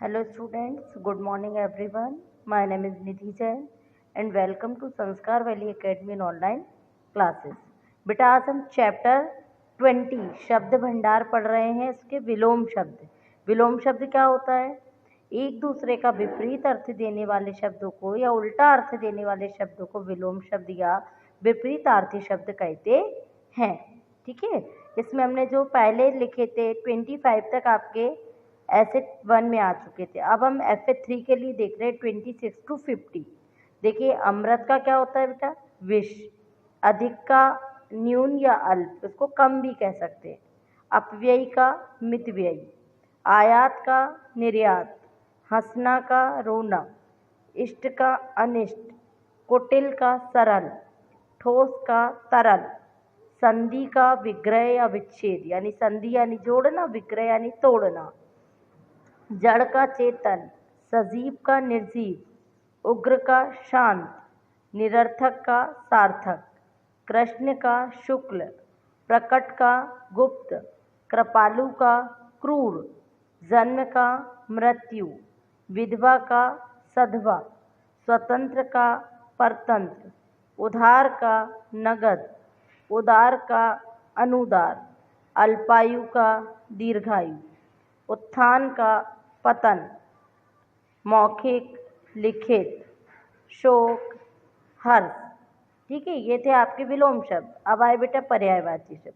Hello students, good morning everyone. My name is Nidhi Jain and welcome to Sanskar Valley Academy in online classes. बेटा आज हम chapter 20 शब्द भंडार पढ़ रहे हैं। इसके विलोम शब्द। विलोम शब्द क्या होता है? एक दूसरे का विपरीत अर्थ देने वाले शब्दों को या उल्टा अर्थ देने वाले शब्दों को विलोम शब्द या विपरीतार्थी शब्द कहते हैं। ठीक है, इसमें हमने जो पहले लिखे थे 25 तक आपके ऐसे 1 में आ चुके थे। अब हम FA3 के लिए देख रहे हैं 26 to 50। देखिए, अमृत का क्या होता है बेटा? विष। अधिक का न्यून या अल्प, इसको कम भी कह सकते हैं। अपव्ययी का मितव्ययी, आयात का निर्यात, हंसना का रोना, इष्ट का अनिष्ट, कुटिल का सरल, ठोस का तरल, संधि का विग्रह या विच्छेद, यानी संधि यानी जोड़ना, विग्रह यानी तोड़ना, जड़ का चेतन, सजीव का निर्जीव, उग्र का शांत, निरर्थक का सार्थक, कृष्ण का शुक्ल, प्रकट का गुप्त, कृपालु का क्रूर, जन्म का मृत्यु, विधवा का सधवा, स्वतंत्र का परतंत्र, उधार का नगद, उदार का अनुदार, अल्पायु का दीर्घायु, उत्थान का पतन, मौखिक, लिखित, शोक, हर्ष। ठीक है, ये थे आपके विलोम शब्द। अब आए बेटा पर्यायवाची शब्द।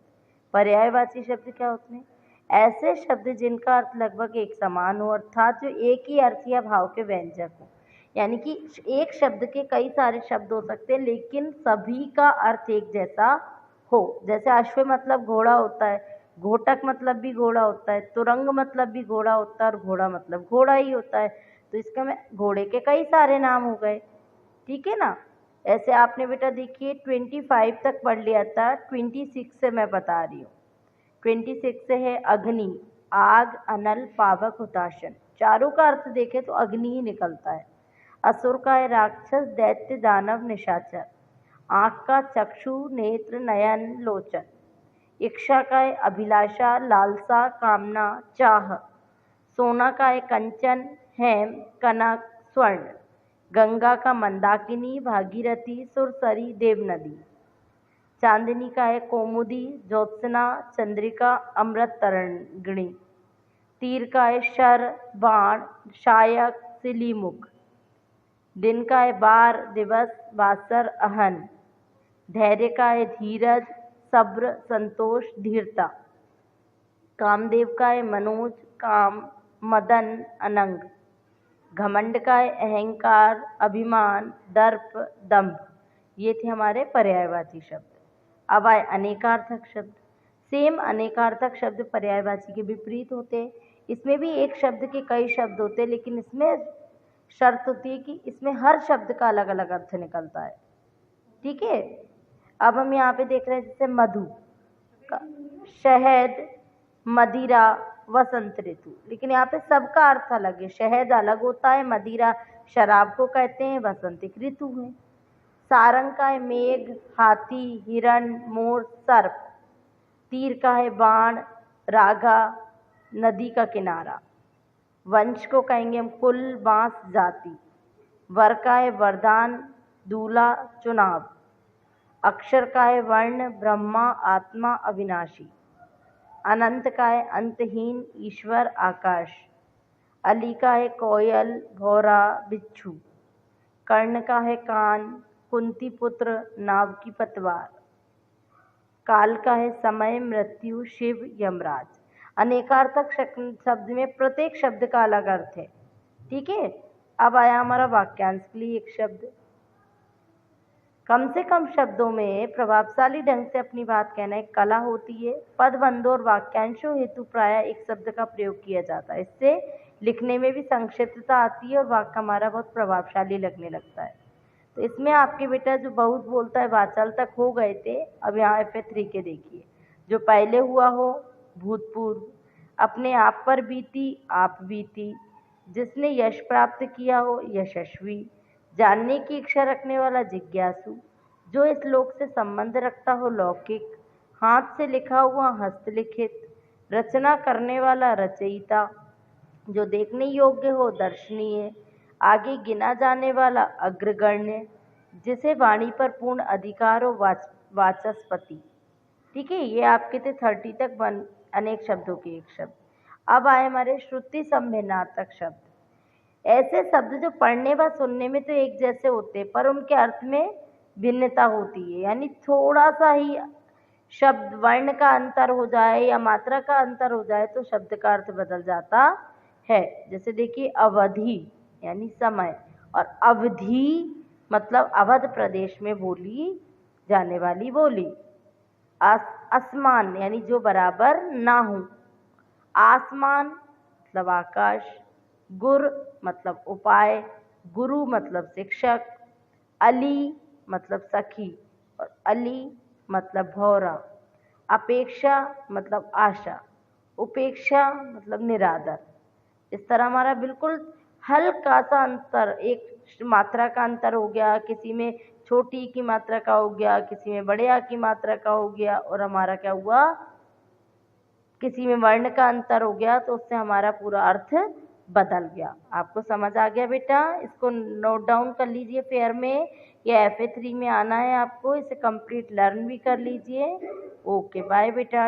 पर्यायवाची शब्द क्या होते हैं? ऐसे शब्द जिनका अर्थ लगभग एक समान हो, अर्थात जो एक ही अर्थ या भाव के व्यंजक हो। यानी कि एक शब्द के कई सारे शब्द हो सकते हैं लेकिन सभी का अर्थ एक जैसा हो। जैसे अश्व मतलब घोड़ा होता है, घोटक मतलब भी घोड़ा होता है, तुरंग मतलब भी घोड़ा होता है और घोड़ा मतलब घोड़ा ही होता है। तो इसका में घोड़े के कई सारे नाम हो गए। ठीक है ना। ऐसे आपने बेटा देखिए 25 तक पढ़ लिया था, 26 से मैं बता रही हूँ। 26 से है अग्नि, आग, अनल, पावक, हुताशन। चारों का अर्थ देखें तो अग्नि ही निकलता है। असुर का है राक्षस, दैत्य, दानव, निशाचर। आँख का चक्षु, नेत्र, नयन, लोचन। इच्छा का है अभिलाषा, लालसा, कामना, चाह। सोना का है कंचन, हेम, कनक, स्वर्ण। गंगा का मंदाकिनी, भागीरथी, सुरसरी, देवनदी। चांदनी का है कौमुदी, ज्योत्सना, चंद्रिका, अमृत तरंगिणी। तीर का है शर, बाण, शायक, सिलीमुख। दिन का है बार, दिवस, वासर, अहन। धैर्य का है धीरज, सब्र, संतोष, धीरता। कामदेव का है मनोज, काम, मदन, अनंग। घमंड का है अहंकार, अभिमान, दर्प, दंभ। ये थे हमारे पर्यायवाची शब्द। अब आए अनेकार्थक शब्द। सेम अनेकार्थक शब्द पर्यायवाची के विपरीत होते हैं। इसमें भी एक शब्द के कई शब्द होते हैं लेकिन इसमें शर्त होती है कि इसमें हर शब्द का अलग अलग अर्थ निकलता है। ठीक है, अब हम यहाँ पे देख रहे हैं जैसे मधु, शहद, मदिरा, वसंत ऋतु। लेकिन यहाँ पे सबका अर्थ अलग है। शहद अलग होता है, मदिरा शराब को कहते हैं, वसंतिक ऋतु है। सारंग का है मेघ, हाथी, हिरण, मोर, सर्प। तीर का है बाण, रागा, नदी का किनारा। वंश को कहेंगे हम कुल, बांस, जाति। वर का है वरदान, दूल्हा, चुनाव। अक्षर का है वर्ण, ब्रह्मा, आत्मा, अविनाशी। अनंत का है अंतहीन, ईश्वर, आकाश। अली का है कोयल, भौरा, बिच्छू। कर्ण का है कान, कुंती पुत्र, नाव की पतवार। काल का है समय, मृत्यु, शिव, यमराज। अनेकार्थक शब्द में प्रत्येक शब्द का अलग अर्थ है। ठीक है, अब आया हमारा वाक्यांश के लिए एक शब्द। कम से कम शब्दों में प्रभावशाली ढंग से अपनी बात कहना एक कला होती है। पदबंधों और वाक्यांशों हेतु प्रायः एक शब्द का प्रयोग किया जाता है। इससे लिखने में भी संक्षिप्तता आती है और वाक्य हमारा बहुत प्रभावशाली लगने लगता है। तो इसमें आपके बेटा जो बहुत बोलता है वाचाल तक हो गए थे। अब यहाँ FA3 के देखिए। जो पहले हुआ हो, भूतपूर्व। अपने आप पर बीती, आप बीती। जिसने यश प्राप्त किया हो, यशस्वी। जानने की इच्छा रखने वाला, जिज्ञासु। जो इस लोक से संबंध रखता हो, लौकिक। हाथ से लिखा हुआ, हस्तलिखित। रचना करने वाला, रचयिता। जो देखने योग्य हो दर्शनीय, आगे गिना जाने वाला अग्रगण्य, जिसे वाणी पर पूर्ण अधिकार हो वाचस्पति। ठीक है, ये आपके थे 30 तक अनेक शब्दों के एक शब्द। अब आए हमारे श्रुति संभिन्नार्थक शब्द। ऐसे शब्द जो पढ़ने व सुनने में तो एक जैसे होते हैं पर उनके अर्थ में भिन्नता होती है, यानी थोड़ा सा ही शब्द वर्ण का अंतर हो जाए या मात्रा का अंतर हो जाए तो शब्द का अर्थ बदल जाता है। जैसे देखिए अवधि यानी समय, और अवधि मतलब अवध प्रदेश में बोली जाने वाली बोली। असमान यानी जो बराबर ना हो। आसमान मतलब आकाश। गुर मतलब उपाय, गुरु मतलब शिक्षक, अली मतलब सखी और अली मतलब भौरा। अपेक्षा मतलब आशा, उपेक्षा मतलब निरादर। इस तरह हमारा बिल्कुल हल्का सा अंतर, एक मात्रा का अंतर हो गया, किसी में छोटी की मात्रा का हो गया, किसी में बड़े आ की मात्रा का हो गया, और हमारा क्या हुआ, किसी में वर्ण का अंतर हो गया, तो उससे हमारा पूरा अर्थ बदल गया। आपको समझ आ गया बेटा? इसको नोट डाउन कर लीजिए फेयर में, या FA3 में आना है आपको, इसे कंप्लीट लर्न भी कर लीजिए। ओके बाय बेटा।